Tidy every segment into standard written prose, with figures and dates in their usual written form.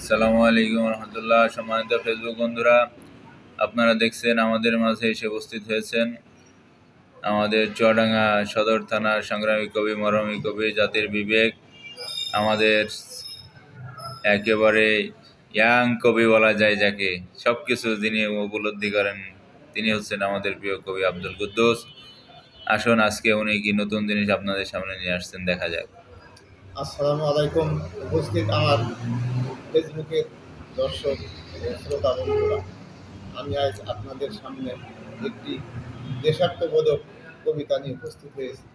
আসসালামু আলাইকুম রহমতুল্লাহ। সম্মানিত ফেসবুক বন্ধুরা, আপনারা দেখছেন আমাদের মাঝে এসে উপস্থিত হয়েছেন আমাদের চুয়াডাঙ্গা সদর থানার সংগ্রামী কবি, মরমী কবি, জাতির বিবেক, আমাদের একেবারে ইয়াং কবি বলা যায় যাকে, সব কিছু যিনি উপলব্ধি করেন তিনি হচ্ছেন আমাদের প্রিয় কবি আব্দুল কুদ্দুস। আসুন আজকে উনি কি নতুন জিনিস আপনাদের সামনে নিয়ে আসছেন, দেখা যাক। আসসালামু আলাইকুম। উপস্থিত আমার ফেসবুকের দর্শক ও শ্রোতা বন্ধুরা, আমি আজ আপনাদের সামনে একটি দেশাত্মবোধক কবিতা নিয়ে উপস্থিত হয়েছি।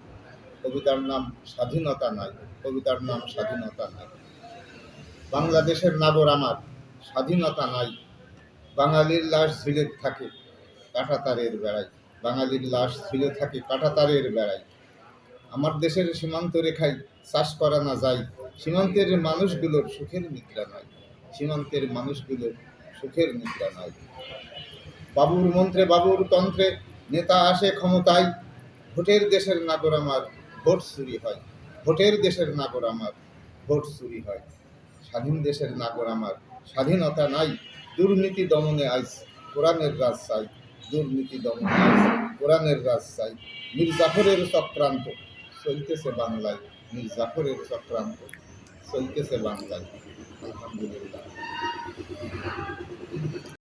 কবিতার নাম স্বাধীনতা নাই। কবিতার নাম স্বাধীনতা নাই। বাংলাদেশের নাগর আমার, স্বাধীনতা নাই। বাঙালির লাশ ঝুলে থাকে কাঁটাতারের বেড়ায়। বাঙালির লাশ ঝুলে থাকে কাঁটাতারের বেড়ায়। আমার দেশের সীমান্ত রেখায় চাষ করা না যায়। সীমান্তের মানুষগুলোর সুখের নিদ্রা নাই। সীমান্তের মানুষগুলোর সুখের নিদ্রা নাই। বাবুর মন্ত্রে বাবুর তন্ত্রে নেতা আসে ক্ষমতায়। ভোটের দেশের নাগর আমার, ভোট চুরি হয়। ভোটের দেশের নাগর আমার, ভোট চুরি হয়। স্বাধীন দেশের নাগর আমার, স্বাধীনতা নাই। দুর্নীতি দমনে আইস কোরআনের রাজ চাই। দুর্নীতি দমনে আইস কোরআনের রাজ চাই। মীর জাফরের চক্রান্ত চলতেছে বাংলায়। মীর জাফরের চক্রান্ত চলতেছে বাংলায়। আলহামদুলিল্লাহ।